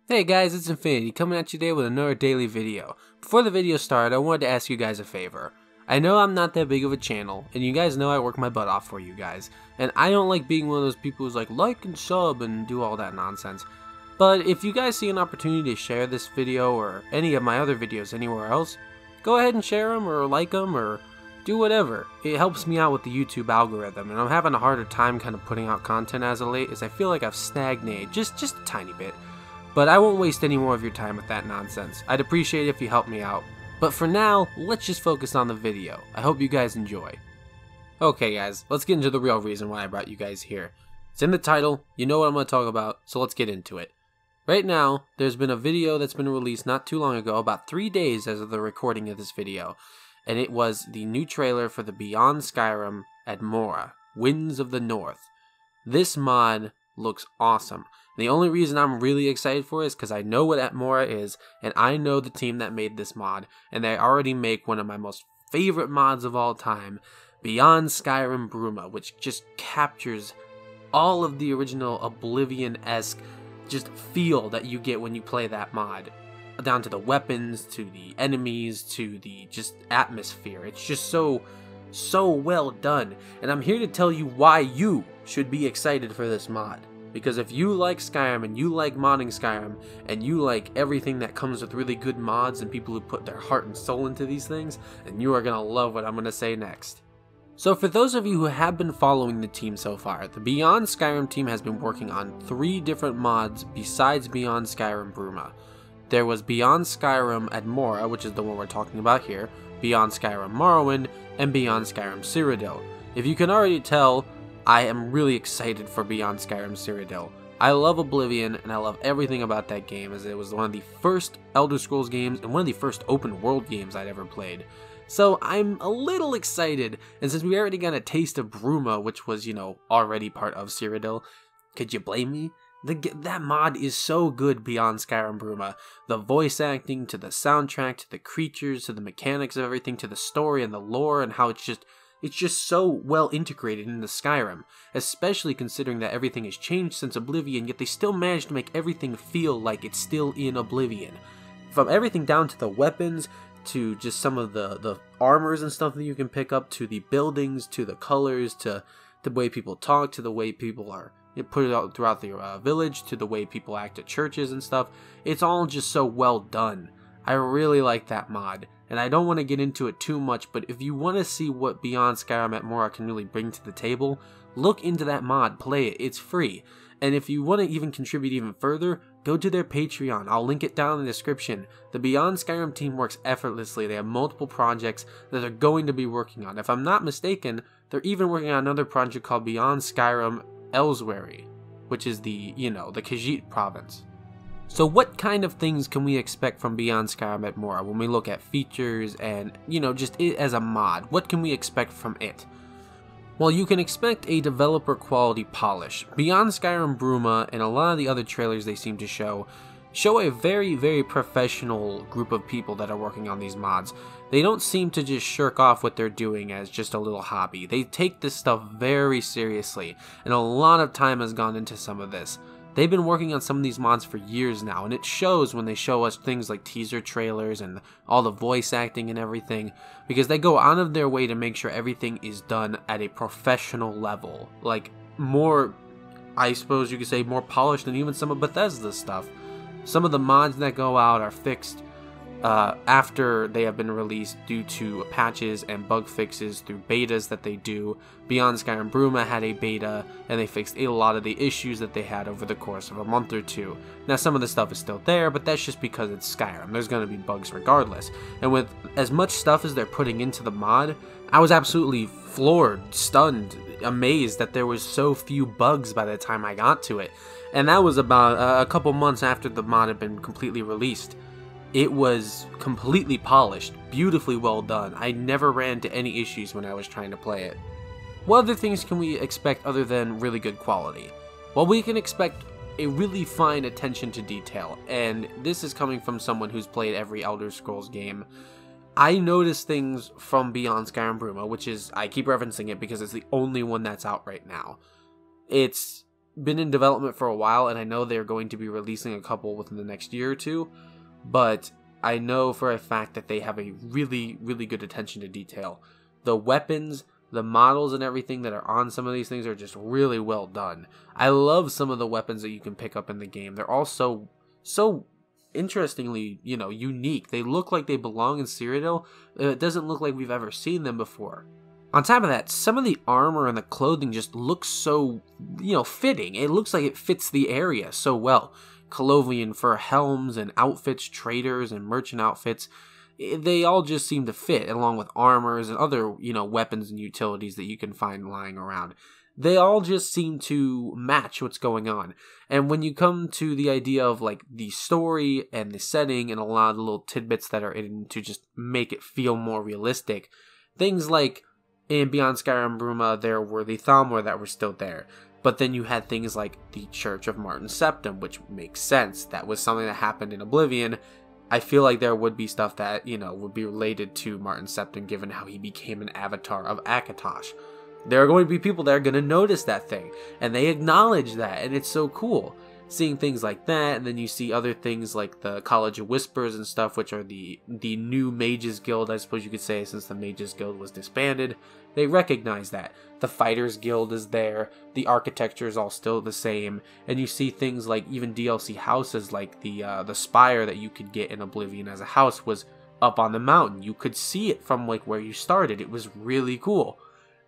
Hey guys, it's Infinity coming at you today with another daily video. Before the video started, I wanted to ask you guys a favor. I know I'm not that big of a channel, and you guys know I work my butt off for you guys, and I don't like being one of those people who's like and sub and do all that nonsense. But if you guys see an opportunity to share this video or any of my other videos anywhere else, go ahead and share them or like them or do whatever. It helps me out with the YouTube algorithm, and I'm having a harder time kind of putting out content as of late as I feel like I've stagnated just a tiny bit. But I won't waste any more of your time with that nonsense. I'd appreciate it if you help me out. But for now, let's just focus on the video. I hope you guys enjoy. Okay guys, let's get into the real reason why I brought you guys here. It's in the title, you know what I'm going to talk about, so let's get into it. Right now, there's been a video that's been released not too long ago, about 3 days as of the recording of this video. And it was the new trailer for the Beyond Skyrim Atmora, Winds of the North. This mod looks awesome. The only reason I'm really excited for it is because I know what Atmora is, and I know the team that made this mod, and they already make one of my most favorite mods of all time, Beyond Skyrim Bruma, which just captures all of the original Oblivion-esque just feel that you get when you play that mod. Down to the weapons, to the enemies, to the just atmosphere. It's just so well done, and I'm here to tell you why you should be excited for this mod. Because if you like Skyrim and you like modding Skyrim and you like everything that comes with really good mods and people who put their heart and soul into these things, then you are going to love what I'm going to say next. So for those of you who have been following the team so far, the Beyond Skyrim team has been working on 3 different mods besides Beyond Skyrim Bruma. There was Beyond Skyrim Atmora, which is the one we're talking about here, Beyond Skyrim Morrowind, and Beyond Skyrim Cyrodiil. If you can already tell, I am really excited for Beyond Skyrim Cyrodiil. I love Oblivion, and I love everything about that game, as it was one of the first Elder Scrolls games and one of the first open world games I'd ever played. So I'm a little excited, and since we already got a taste of Bruma, which was, already part of Cyrodiil, could you blame me? That mod is so good beyond Skyrim Bruma. The voice acting, to the soundtrack, to the creatures, to the mechanics of everything, to the story and the lore, and how it's just so well integrated into Skyrim, especially considering that everything has changed since Oblivion, yet they still managed to make everything feel like it's still in Oblivion. From everything down to the weapons, to just some of the armors and stuff that you can pick up, to the buildings, to the colors, to the way people talk, to the way people are put it out throughout the village, to the way people act at churches and stuff. It's all just so well done. I really like that mod. And I don't want to get into it too much, but if you want to see what Beyond Skyrim Atmora can really bring to the table, look into that mod, play it, it's free. And if you want to even contribute even further, go to their Patreon, I'll link it down in the description. The Beyond Skyrim team works effortlessly, they have multiple projects that they're going to be working on. If I'm not mistaken, they're even working on another project called Beyond Skyrim Elsewhere, which is the Khajiit province. So what kind of things can we expect from Beyond Skyrim Atmora when we look at features and, just it as a mod? What can we expect from it? Well, you can expect a developer quality polish. Beyond Skyrim Bruma and a lot of the other trailers they seem to show a very professional group of people that are working on these mods. They don't seem to just shirk off what they're doing as just a little hobby. They take this stuff very seriously, and a lot of time has gone into some of this. They've been working on some of these mods for years now, and it shows when they show us things like teaser trailers and all the voice acting and everything, because they go out of their way to make sure everything is done at a professional level. Like, more, I suppose you could say, more polished than even some of Bethesda's stuff. Some of the mods that go out are fixed after they have been released due to patches and bug fixes through betas that they do. Beyond Skyrim Bruma had a beta, and they fixed a lot of the issues that they had over the course of a month or two. Now some of the stuff is still there, but that's just because it's Skyrim. There's going to be bugs regardless. And with as much stuff as they're putting into the mod, I was absolutely floored, stunned, amazed that there was so few bugs by the time I got to it. And that was about a couple months after the mod had been completely released. It was completely polished, beautifully well done. I never ran into any issues when I was trying to play it. What other things can we expect other than really good quality? Well, we can expect a really fine attention to detail, and this is coming from someone who's played every Elder Scrolls game. I noticed things from Beyond Skyrim Bruma, which is, I keep referencing it because it's the only one that's out right now. It's been in development for a while, and I know they're going to be releasing a couple within the next year or two, but I know for a fact that they have a really, really good attention to detail. The weapons, the models, and everything that are on some of these things are just really well done. I love some of the weapons that you can pick up in the game. They're all so interestingly, unique. They look like they belong in Cyrodiil. It doesn't look like we've ever seen them before. On top of that, some of the armor and the clothing just looks so, fitting. It looks like it fits the area so well. Colovian fur helms and outfits, traders and merchant outfits, they all just seem to fit, along with armors and other, weapons and utilities that you can find lying around. They all just seem to match what's going on. And when you come to the idea of like the story and the setting and a lot of the little tidbits that are in to just make it feel more realistic, things like in Beyond Skyrim Bruma, there were the Thalmor that were still there. But then you had things like the Church of Martin Septim, which makes sense. That was something that happened in Oblivion. I feel like there would be stuff that, would be related to Martin Septim, given how he became an avatar of Akatosh. There are going to be people that are going to notice that thing, and they acknowledge that, and it's so cool. Seeing things like that, and then you see other things like the College of Whispers and stuff, which are the new Mages Guild, I suppose you could say, since the Mages Guild was disbanded. They recognize that. The Fighters Guild is there, the architecture is all still the same, and you see things like even DLC houses, like the spire that you could get in Oblivion as a house was up on the mountain. You could see it from like where you started. It was really cool.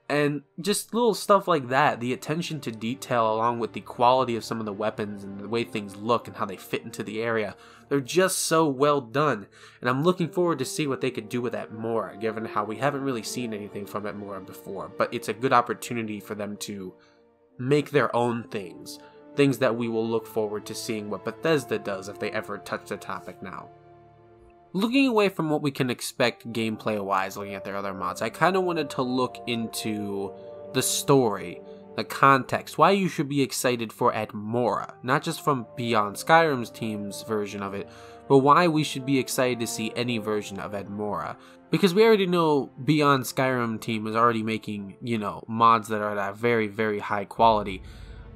And just little stuff like that, the attention to detail along with the quality of some of the weapons and the way things look and how they fit into the area, they're just so well done. And I'm looking forward to see what they could do with Atmora, given how we haven't really seen anything from Atmora before. But it's a good opportunity for them to make their own things that we will look forward to seeing what Bethesda does if they ever touch the topic now. Looking away from what we can expect gameplay-wise, looking at their other mods, I kind of wanted to look into the story, the context, why you should be excited for Atmora, not just from Beyond Skyrim's team's version of it, but why we should be excited to see any version of Atmora. Because we already know Beyond Skyrim team is already making, mods that are at a very, very high quality.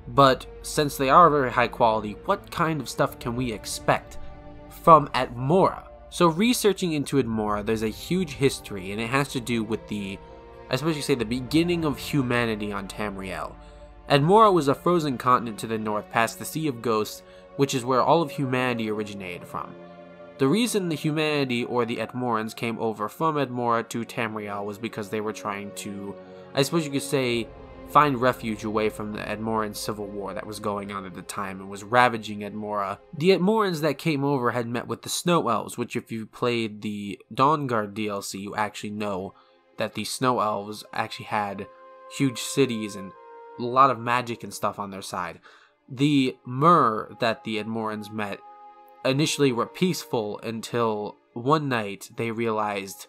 But since they are very high quality, what kind of stuff can we expect from Atmora? So researching into Atmora, there's a huge history, and it has to do with the beginning of humanity on Tamriel. Atmora was a frozen continent to the north past the Sea of Ghosts, which is where all of humanity originated from. The reason the humanity, or the Atmorans, came over from Atmora to Tamriel was because they were trying to, find refuge away from the Atmoran civil war that was going on at the time and was ravaging Atmora. The Atmorans that came over had met with the Snow Elves, which if you played the Dawnguard DLC, you actually know that the Snow Elves actually had huge cities and a lot of magic and stuff on their side. The Mer that the Atmorans met initially were peaceful until one night they realized,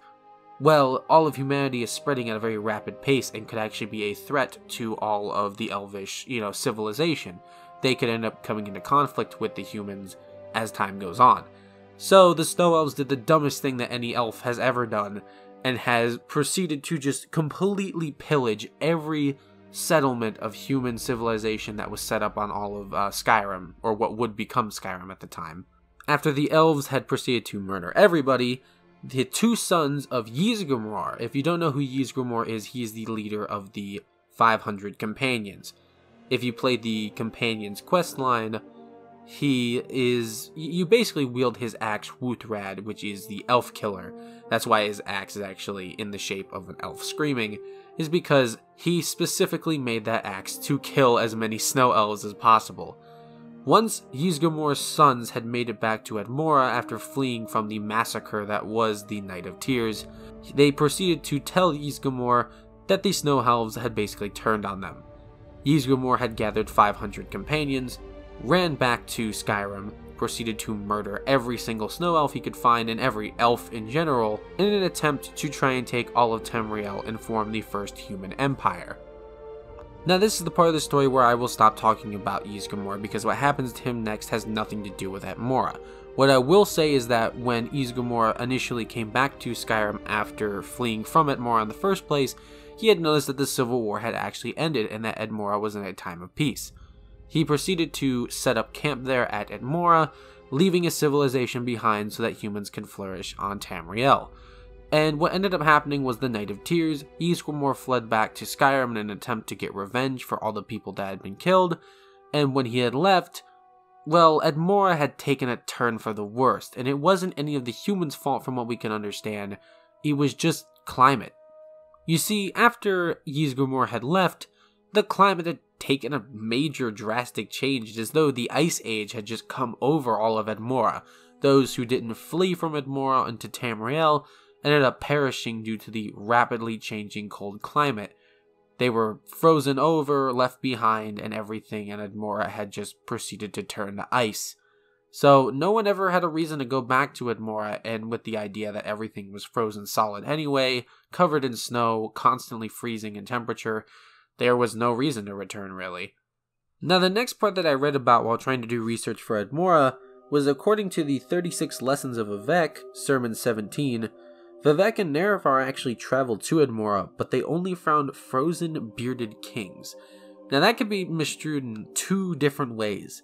well, all of humanity is spreading at a very rapid pace and could actually be a threat to all of the Elvish, civilization. They could end up coming into conflict with the humans as time goes on. So the Snow Elves did the dumbest thing that any elf has ever done and has proceeded to just completely pillage every settlement of human civilization that was set up on all of Skyrim, or what would become Skyrim at the time. After the elves had proceeded to murder everybody, the two sons of Ysgramor. If you don't know who Ysgramor is, he is the leader of the 500 companions. If you play the companions questline, you basically wield his axe Wuthrad, which is the elf killer. That's why his axe is actually in the shape of an elf screaming, is because he specifically made that axe to kill as many snow elves as possible. Once Ysgramor's sons had made it back to Atmora after fleeing from the massacre that was the Night of Tears, they proceeded to tell Ysgramor that the Snow Elves had basically turned on them. Ysgramor had gathered 500 companions, ran back to Skyrim, proceeded to murder every single Snow Elf he could find and every elf in general in an attempt to try and take all of Tamriel and form the first human empire. Now this is the part of the story where I will stop talking about Ysgramor because what happens to him next has nothing to do with Atmora. What I will say is that when Ysgramor initially came back to Skyrim after fleeing from Atmora in the first place, he had noticed that the Civil War had actually ended and that Atmora was in a time of peace. He proceeded to set up camp there at Atmora, leaving his civilization behind so that humans can flourish on Tamriel. And what ended up happening was the Night of Tears. Ysgramor fled back to Skyrim in an attempt to get revenge for all the people that had been killed, and when he had left, well, Atmora had taken a turn for the worst, and it wasn't any of the humans' fault from what we can understand, it was just climate. You see, after Ysgramor had left, the climate had taken a major drastic change, as though the Ice Age had just come over all of Atmora. Those who didn't flee from Atmora into Tamriel ended up perishing due to the rapidly changing cold climate. They were frozen over, left behind, and everything in Atmora had just proceeded to turn to ice. So no one ever had a reason to go back to Atmora, and with the idea that everything was frozen solid anyway, covered in snow, constantly freezing in temperature, there was no reason to return really. Now the next part that I read about while trying to do research for Atmora was according to the 36 Lessons of Vivec, Sermon 17, Vivec and Nerifar actually traveled to Atmora, but they only found frozen bearded kings. Now that could be misconstrued in two different ways.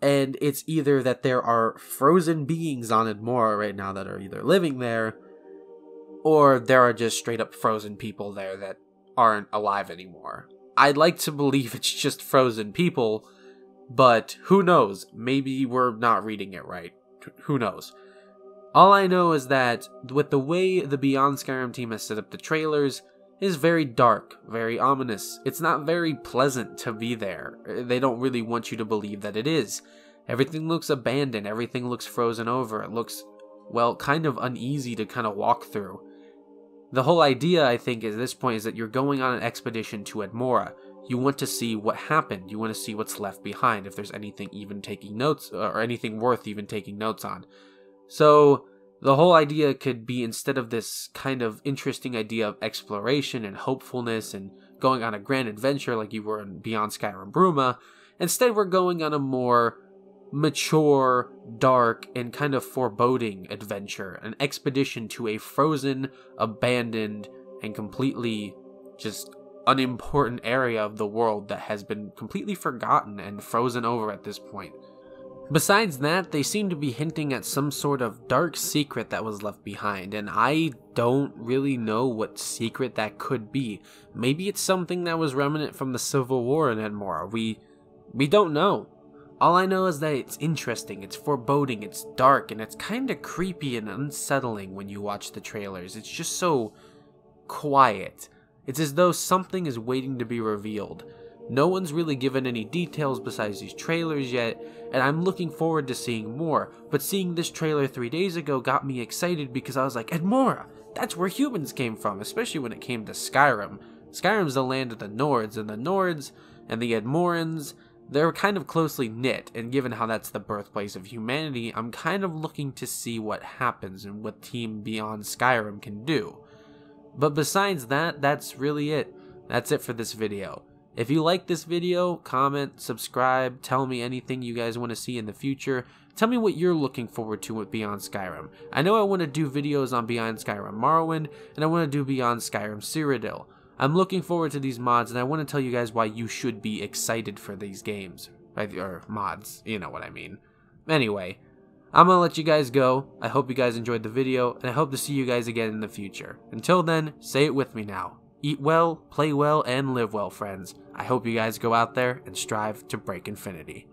And it's either that there are frozen beings on Atmora right now that are either living there, or there are just straight up frozen people there that aren't alive anymore. I'd like to believe it's just frozen people, but who knows? Maybe we're not reading it right. Who knows? All I know is that with the way the Beyond Skyrim team has set up the trailers, it is very dark, very ominous. It's not very pleasant to be there. They don't really want you to believe that it is. Everything looks abandoned, everything looks frozen over, it looks, well, kind of uneasy to kind of walk through. The whole idea, I think, at this point is that you're going on an expedition to Atmora. You want to see what happened, you want to see what's left behind, if there's anything even taking notes, or anything worth even taking notes on. So, the whole idea could be, instead of this kind of interesting idea of exploration and hopefulness and going on a grand adventure like you were in Beyond Skyrim Bruma, instead we're going on a more mature, dark, and kind of foreboding adventure, an expedition to a frozen, abandoned, and completely just unimportant area of the world that has been completely forgotten and frozen over at this point. Besides that, they seem to be hinting at some sort of dark secret that was left behind, and I don't really know what secret that could be. Maybe it's something that was remnant from the Civil War in Atmora. We don't know. All I know is that it's interesting, it's foreboding, it's dark, and it's kind of creepy and unsettling when you watch the trailers. It's just so quiet. It's as though something is waiting to be revealed. No one's really given any details besides these trailers yet, and I'm looking forward to seeing more, but seeing this trailer 3 days ago got me excited because I was like, Atmora! That's where humans came from, especially when it came to Skyrim. Skyrim's the land of the Nords, and the Nords and the Atmorans, they're kind of closely knit, and given how that's the birthplace of humanity, I'm kind of looking to see what happens and what Team Beyond Skyrim can do. But besides that, that's really it. That's it for this video. If you like this video, comment, subscribe, tell me anything you guys want to see in the future. Tell me what you're looking forward to with Beyond Skyrim. I know I want to do videos on Beyond Skyrim Morrowind, and I want to do Beyond Skyrim Cyrodiil. I'm looking forward to these mods, and I want to tell you guys why you should be excited for these games. Or mods, you know what I mean. Anyway, I'm going to let you guys go. I hope you guys enjoyed the video, and I hope to see you guys again in the future. Until then, say it with me now. Eat well, play well, and live well, friends. I hope you guys go out there and strive to break infinity.